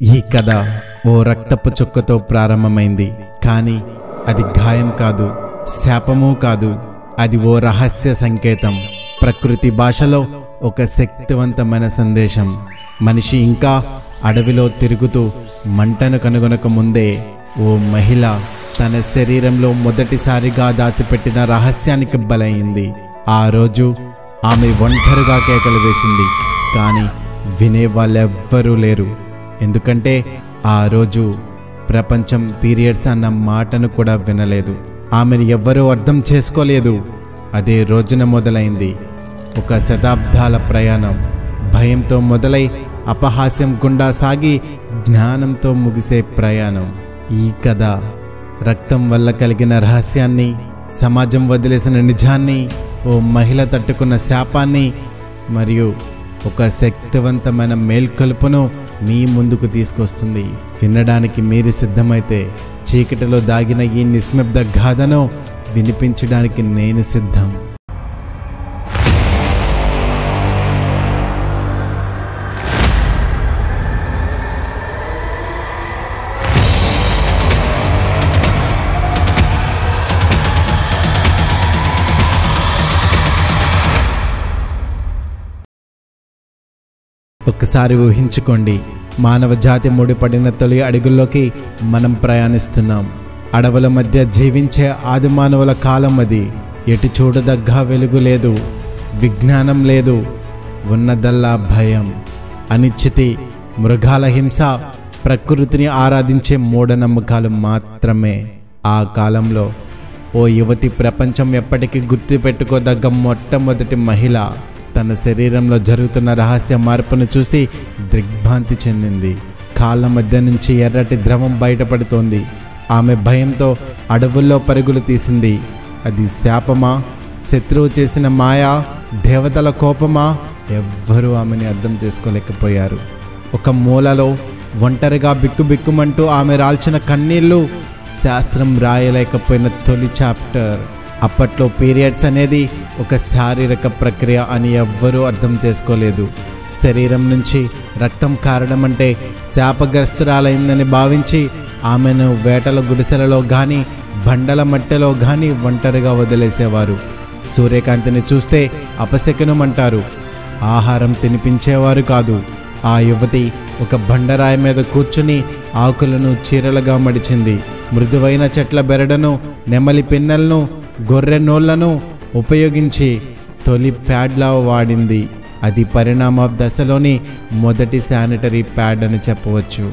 ఈ కథ ఓ రక్తపు చుక్కతో ప్రారంభమైంది. కానీ అది గాయం కాదు, శాపము కాదు, అది ఓ రహస్య సంకేతం. ప్రకృతి భాషలో ఒక శక్తివంతమైన సందేశం. మనిషి ఇంకా అడవిలో తిరుగుతూ మంటను కనుగొనక ముందే ఓ మహిళ తన శరీరంలో మొదటిసారిగా దాచిపెట్టిన రహస్యానికి బలైంది. ఆ రోజు ఆమె ఒంటరిగా కేకలు వేసింది. కానీ వినే వాళ్ళెవ్వరూ లేరు. ఎందుకంటే ఆ రోజు ప్రపంచం పీరియడ్స్ అన్న మాటను కూడా వినలేదు. ఆమెను ఎవ్వరూ అర్థం చేసుకోలేదు. అదే రోజున మొదలైంది ఒక శతాబ్దాల ప్రయాణం. భయంతో మొదలై అపహాస్యం గుండా సాగి జ్ఞానంతో ముగిసే ప్రయాణం. ఈ కథ రక్తం వల్ల కలిగిన రహస్యాన్ని, సమాజం వదిలేసిన నిజాన్ని, ఓ మహిళ తట్టుకున్న శాపాన్ని మరియు ఒక శక్తివంతమైన మేల్కొలుపును మీ ముందుకు తీసుకొస్తుంది. వినడానికి మీరు సిద్ధమైతే చీకటిలో దాగిన ఈ నిశ్శబ్ద గాథను వినిపించడానికి నేను సిద్ధం. ఒక్కసారి ఊహించుకోండి, మానవ జాతి ముడిపడిన తొలి అడుగుల్లోకి మనం ప్రయాణిస్తున్నాం. అడవుల మధ్య జీవించే ఆది మానవుల కాలం అది. ఎటు చూడదగ్గ వెలుగు లేదు, విజ్ఞానం లేదు, ఉన్నదల్లా భయం, అనిశ్చితి, మృగాల హింస, ప్రకృతిని ఆరాధించే మూఢనమ్మకాలు మాత్రమే. ఆ కాలంలో ఓ యువతి ప్రపంచం ఎప్పటికీ గుర్తుపెట్టుకోదగ్గ మొట్టమొదటి మహిళ తన శరీరంలో జరుగుతున్న రహస్య మార్పును చూసి దిగ్భ్రాంతి చెందింది. కాళ్ళ మధ్య నుంచి ఎర్రటి ద్రవం బయటపడుతోంది. ఆమె భయంతో అడవుల్లో పరుగులు తీసింది. అది శాపమా, శత్రువు చేసిన మాయా, దేవతల కోపమా? ఎవ్వరూ ఆమెని అర్థం చేసుకోలేకపోయారు. ఒక మూలలో ఒంటరిగా బిక్కుబిక్కుమంటూ ఆమె రాల్చిన కన్నీళ్లు శాస్త్రం రాయలేకపోయిన తొలి చాప్టర్. అప్పట్లో పీరియడ్స్ అనేది ఒక శారీరక ప్రక్రియ అని ఎవ్వరూ అర్థం చేసుకోలేదు. శరీరం నుంచి రక్తం కారడం అంటే శాపగ్రస్తురాలైందని భావించి ఆమెను వేటల గుడిసెలలో కానీ బండల మట్టెలో కానీ ఒంటరిగా వదిలేసేవారు. సూర్యకాంతిని చూస్తే అపశకునమంటారు. ఆహారం తినిపించేవారు కాదు. ఆ యువతి ఒక బండరాయి మీద కూర్చుని ఆకులను చీరలుగా మడిచింది. మృదువైన చెట్ల బెరడును, నెమలి పిన్నెలను, గొర్రె నోళ్లను ఉపయోగించి తొలి ప్యాడ్లా వాడింది. అది పరిణామ దశలోని మొదటి శానిటరీ ప్యాడ్ అని చెప్పవచ్చు.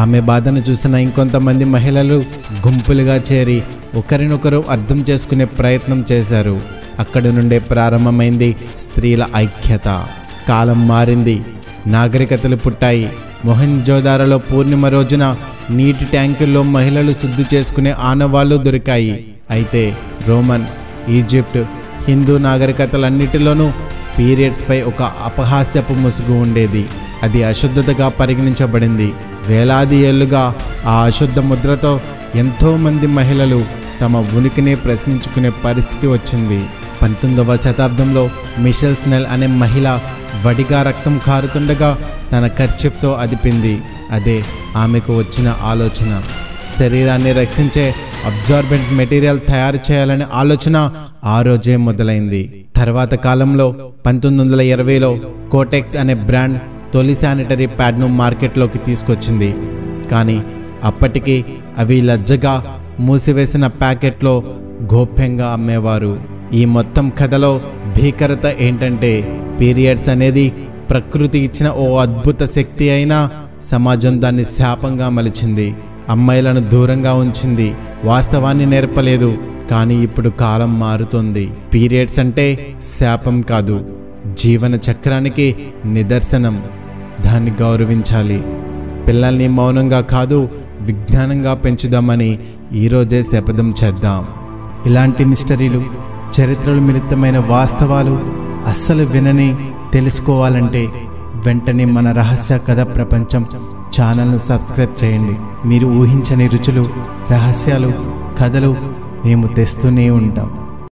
ఆమె బాధను చూసిన ఇంకొంతమంది మహిళలు గుంపులుగా చేరి ఒకరినొకరు అర్థం చేసుకునే ప్రయత్నం చేశారు. అక్కడి నుండే ప్రారంభమైంది స్త్రీల ఐక్యత. కాలం మారింది, నాగరికతలు పుట్టాయి. మొహంజోదారోలో పూర్ణిమ రోజున నీటి ట్యాంకుల్లో మహిళలు శుద్ధి చేసుకునే ఆనవాళ్లు దొరికాయి. అయితే రోమన్, ఈజిప్ట్, హిందూ నాగరికతలన్నిటిలోనూ పీరియడ్స్పై ఒక అపహాస్యపు ముసుగు ఉండేది. అది అశుద్ధతగా పరిగణించబడింది. వేలాది ఏళ్లుగా ఆ అశుద్ధ ముద్రతో ఎంతోమంది మహిళలు తమ ఉనికిని ప్రశ్నించుకునే పరిస్థితి వచ్చింది. 19వ శతాబ్దంలో మిషెల్ స్నెల్ అనే మహిళ వడిగా రక్తం కారుతుండగా తన కర్చీఫ్తో అదిపింది. అదే ఆమెకు వచ్చిన ఆలోచన. శరీరాన్ని రక్షించే అబ్జార్బెంట్ మెటీరియల్ తయారు చేయాలనే ఆలోచన ఆ రోజే మొదలైంది. తర్వాత కాలంలో 1920లో కోటెక్స్ అనే బ్రాండ్ తొలి శానిటరీ ప్యాడ్ను మార్కెట్లోకి తీసుకొచ్చింది. కానీ అప్పటికి అవి లజ్జగా మూసివేసిన ప్యాకెట్లో గోప్యంగా అమ్మేవారు. ఈ మొత్తం కథలో భీకరత ఏంటంటే పీరియడ్స్ అనేది ప్రకృతి ఇచ్చిన ఓ అద్భుత శక్తి అయినా సమాజం దాన్ని శాపంగా మలిచింది. అమ్మాయిలను దూరంగా ఉంచింది. వాస్తవాన్ని నేర్పలేదు. కానీ ఇప్పుడు కాలం మారుతుంది. పీరియడ్స్ అంటే శాపం కాదు, జీవన చక్రానికి నిదర్శనం. దాన్ని గౌరవించాలి. పిల్లల్ని మౌనంగా కాదు, విజ్ఞానంగా పెంచుదామని ఈరోజే శపథం చేద్దాం. ఇలాంటి మిస్టరీలు, చరిత్రలు మిళితమైన వాస్తవాలు అస్సలు వినని తెలుసుకోవాలంటే వెంటనే మన రహస్య కథ ప్రపంచం ఛానల్ను సబ్స్క్రైబ్ చేయండి. మీరు ఊహించని రుచులు, రహస్యాలు, కథలు మేము తెస్తూనే ఉంటాం.